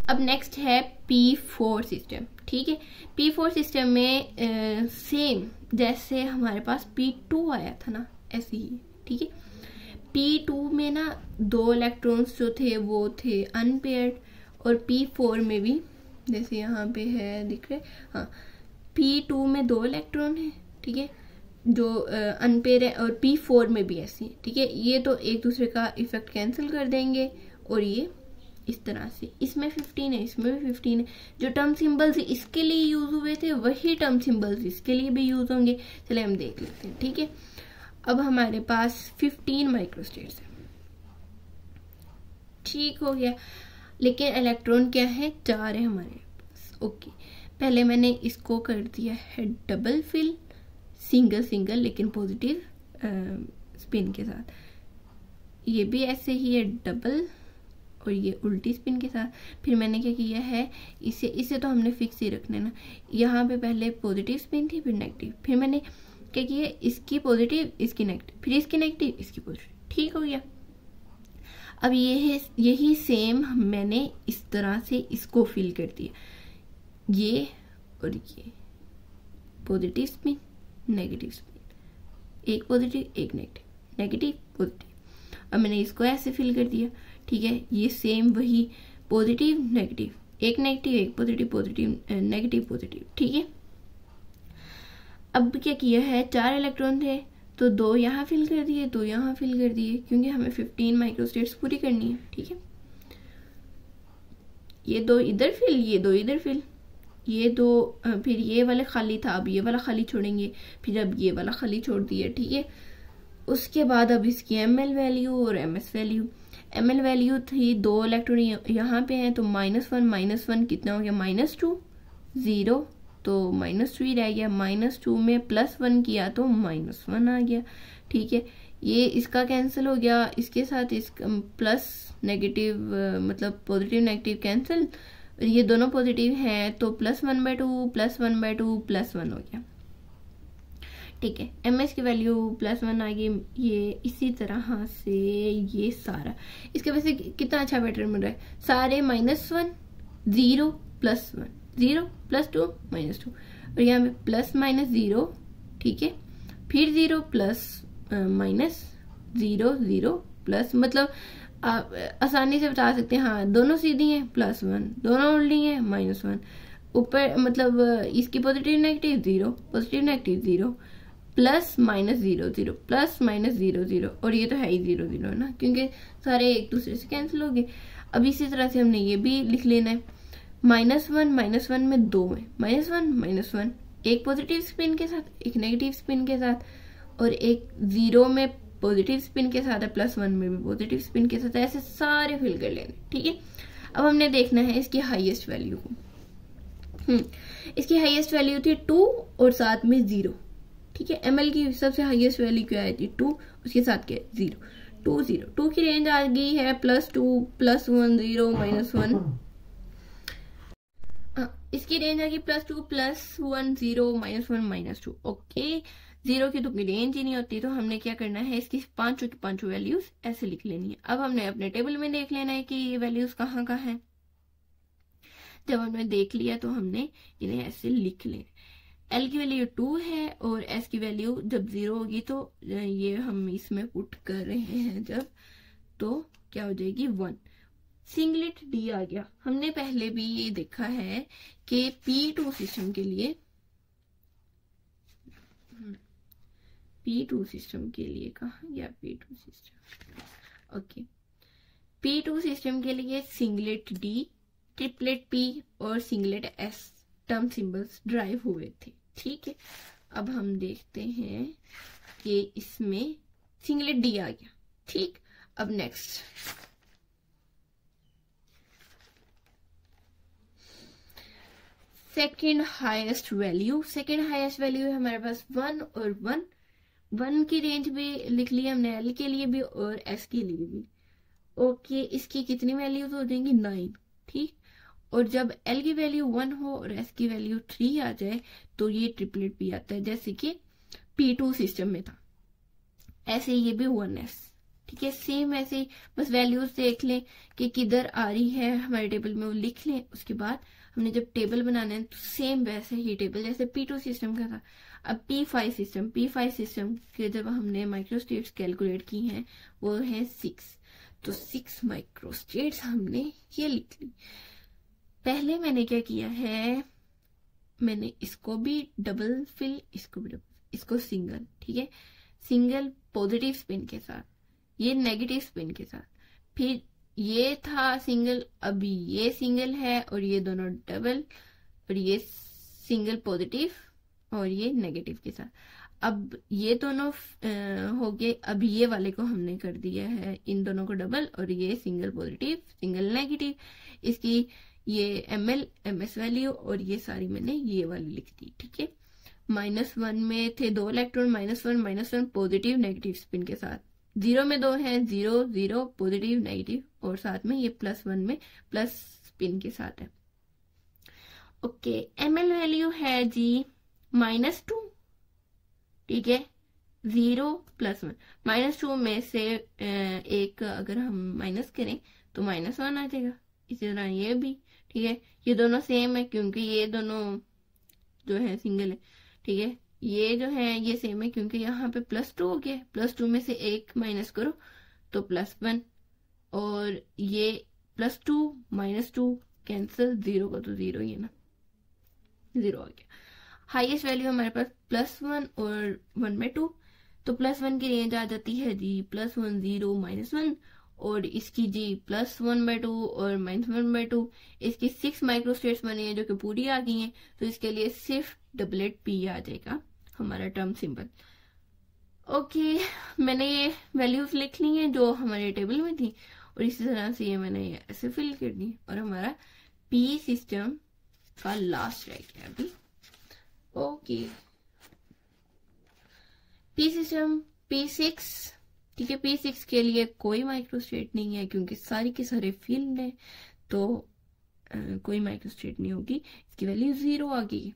अब नेक्स्ट है P4 system. ठीक है, P4 सिस्टम में सेम जैसे हमारे पास P2 आया था ना, ऐसे ही। ठीक है, P2 में ना 2 इलेक्ट्रॉन्स जो थे वो थे अनपेयर्ड, और P4 में भी जैसे यहाँ पे है, दिख रहे, हाँ, P2 में 2 इलेक्ट्रॉन है, ठीक है, जो अनपेयर है, और P4 में भी ऐसी है। ठीक है, ये तो एक दूसरे का इफेक्ट कैंसिल कर देंगे, और ये इस तरह से, इसमें 15 है, इसमें भी 15 है। जो टर्म सिंबल्स इसके लिए यूज हुए थे वही टर्म सिंबल्स इसके लिए भी यूज होंगे। चले हम देख लेते हैं। ठीक है, अब हमारे पास 15 माइक्रोस्टेट्स है। ठीक हो गया, लेकिन इलेक्ट्रॉन क्या है, 4 है हमारे पास। ओके, पहले मैंने इसको कर दिया है डबल फिल, सिंगल सिंगल लेकिन पॉजिटिव स्पिन के साथ। ये भी ऐसे ही है, डबल, और ये उल्टी स्पिन के साथ। फिर मैंने क्या किया है, इसे तो हमने फिक्स ही रखना है ना। यहाँ पे पहले पॉजिटिव स्पिन थी, फिर नेगेटिव, फिर मैंने क्या किया, इसकी पॉजिटिव, इसकी नेगेटिव, फिर इसकी नेगेटिव, इसकी पॉजिटिव। ठीक हो गया। अब यही सेम मैंने इस तरह से इसको फिल कर दिया, ये और ये, पॉजिटिव स्पिन, नेगेटिव स्पिन, एक पॉजिटिव एक नेगेटिव, नेगेटिव पॉजिटिव। अब मैंने इसको ऐसे फिल कर दिया। ठीक है, ये सेम वही, पॉजिटिव नेगेटिव, एक नेगेटिव एक पॉजिटिव, पॉजिटिव नेगेटिव पॉजिटिव। ठीक है, अब क्या किया है, 4 इलेक्ट्रॉन थे तो 2 यहाँ फिल कर दिए, 2 यहाँ फिल कर दिए, क्योंकि हमें 15 माइक्रोस्टेट्स पूरी करनी है। ठीक है, ये 2 इधर फिल, ये 2 इधर फिल, ये 2, फिर ये वाला खाली था, अब ये वाला खाली छोड़ेंगे, फिर अब ये वाला खाली छोड़ दिया। ठीक है, उसके बाद अब इसकी ml वैल्यू और ms वैल्यू। ml वैल्यू थी 2 इलेक्ट्रॉन यहाँ पे हैं, तो -1 कितना हो गया, -2, 0, तो -3 रह गया, -2 में +1 किया तो -1 आ गया। ठीक है, ये इसका कैंसिल हो गया, इसके साथ इसका प्लस नेगेटिव, मतलब पॉजिटिव नेगेटिव कैंसिल, ये दोनों पॉजिटिव हैं तो +1/2 +1/2 +1 हो गया। ठीक है, ms की वैल्यू +1 आ गई। ये इसी तरह से ये सारा, इसके वजह से कितना अच्छा पैटर्न मिल रहा है, सारे -1 0 +1 0 +2 -2, और यहाँ पे +-0। ठीक है, फिर 0 +-0 0 प्लस, मतलब आप आसानी से बता सकते हैं, हाँ दोनों सीधी हैं, +1, दोनों उल्टी हैं, -1, ऊपर मतलब इसकी पॉजिटिव नेगेटिव 0, पॉजिटिव नेगेटिव 0, +-0 0 +-0 0, और ये तो है ही 0 0 है ना, क्योंकि सारे एक दूसरे से कैंसिल हो गए। अब इसी तरह से हमने ये भी लिख लेना है, -1 में 2 है, -1 एक पॉजिटिव स्पिन के साथ, एक नेगेटिव स्पिन के साथ, और एक 0 में पॉजिटिव स्पिन के साथ है, +1 में भी पॉजिटिव स्पिन के साथ, ऐसे सारे फिल कर लेने। ठीक है, अब हमने देखना है इसकी हाईएस्ट वैल्यू को। इसकी हाईएस्ट वैल्यू थी 2 और साथ में 0। ठीक है, ml की सबसे हाईएस्ट वैल्यू क्या आई थी, 2, उसके साथ क्या, 0, 2 0, 2 की रेंज आ गई है +2 +1 0 -1, इसकी रेंज आ गई +2 +1 0 -1 -2। ओके, 0 की तो रेंज ही नहीं होती, तो हमने क्या करना है, इसकी पांचों की पांचों वैल्यूज ऐसे लिख लेनी है। अब हमने अपने टेबल में देख लेना है कि ये वैल्यूज कहाँ कहाँ है। जब हमने देख लिया तो हमने इन्हें ऐसे लिख लेना। L की वैल्यू 2 है, और S की वैल्यू जब 0 होगी तो ये हम इसमें पुट कर रहे हैं जब, तो क्या हो जाएगी 1। सिंगलेट D आ गया। हमने पहले भी ये देखा है कि P2 सिस्टम के लिए, P2 सिस्टम के लिए कहाँ गया, P2 system, okay, P2 system के लिए सिंगलेट D, ट्रिपलेट P और singlet S term symbols drive हुए थे। ठीक है, अब हम देखते हैं कि इसमें सिंगलेट D आ गया। ठीक, अब नेक्स्ट सेकेंड हाईएस्ट वैल्यू है हमारे पास 1 और 1 की रेंज भी लिख ली हमने, L के लिए भी और S के लिए भी। ओके, इसकी कितनी वैल्यूज हो जाएंगी, 9। ठीक, और जब L की वैल्यू 1 हो और S की वैल्यू 3 आ जाए तो ये ट्रिपलेट भी आता है, जैसे कि P2 सिस्टम में था, ऐसे ये भी 1s। ठीक है, सेम ऐसे ही बस वैल्यूज देख लें कि किधर आ रही है हमारे टेबल में, वो लिख लें। उसके बाद हमने जब टेबल बनाना है तो सेम वैसे ही टेबल जैसे P2 सिस्टम का था। अब P5 सिस्टम के जब हमने माइक्रोस्टेट्स कैलकुलेट की हैं वो है 6, तो 6 माइक्रोस्टेट्स हमने ये लिख ली। पहले मैंने क्या किया है, मैंने इसको भी डबल फिल, इसको भी डबल, इसको सिंगल, ठीक है, सिंगल पॉजिटिव स्पिन के साथ, ये नेगेटिव स्पिन के साथ, फिर ये था सिंगल, अभी ये सिंगल है और ये दोनों डबल, और ये सिंगल पॉजिटिव और ये नेगेटिव के साथ। अब ये दोनों हो गए, अब ये वाले को हमने कर दिया है इन दोनों को डबल, और ये सिंगल पॉजिटिव सिंगल नेगेटिव, इसकी ये ml ms वैल्यू, और ये सारी मैंने ये वाली लिख दी, ठीक है। -1 में थे 2 इलेक्ट्रॉन, -1 पॉजिटिव नेगेटिव स्पिन के साथ, 0 में 2 है, 0 0 पॉजिटिव नेगेटिव, और साथ में ये +1 में प्लस स्पिन के साथ है। ओके, ml वैल्यू है जी -2, ठीक है, 0 +1, -2 में से एक अगर हम माइनस करें तो -1 आ जाएगा। इसी तरह ये भी, ठीक है, ये दोनों सेम है क्योंकि ये दोनों जो है सिंगल है, ठीक है, ये जो है ये सेम है क्योंकि यहाँ पे +2 हो गया, +2 में से एक माइनस करो तो +1, और ये +2 -2 कैंसिल, 0 का तो 0 ही है ना, 0 आ गया। हाईएस्ट वैल्यू हमारे पास +1 और 1/2, तो +1 की रेंज आ जाती है जी +1 0 -1, और इसकी जी +1/2 और -1/2, इसकी 6 माइक्रोस्टेट्स बनी है जो कि पूरी आ गई हैं, तो इसके लिए सिर्फ डबलेट P आ जाएगा हमारा टर्म सिंबल। ओके, मैंने ये वैल्यूज लिख ली हैं जो हमारे टेबल में थी, और इसी तरह से ये मैंने ऐसे फिल कर दी, और हमारा P सिस्टम का लास्ट रह गया अभी। ओके, P सिस्टम P6, ठीक है, P6 के लिए कोई माइक्रोस्टेट नहीं है क्योंकि सारी के सारे फील्ड है, तो कोई माइक्रोस्टेट नहीं होगी, इसकी वैल्यू 0 आ गई।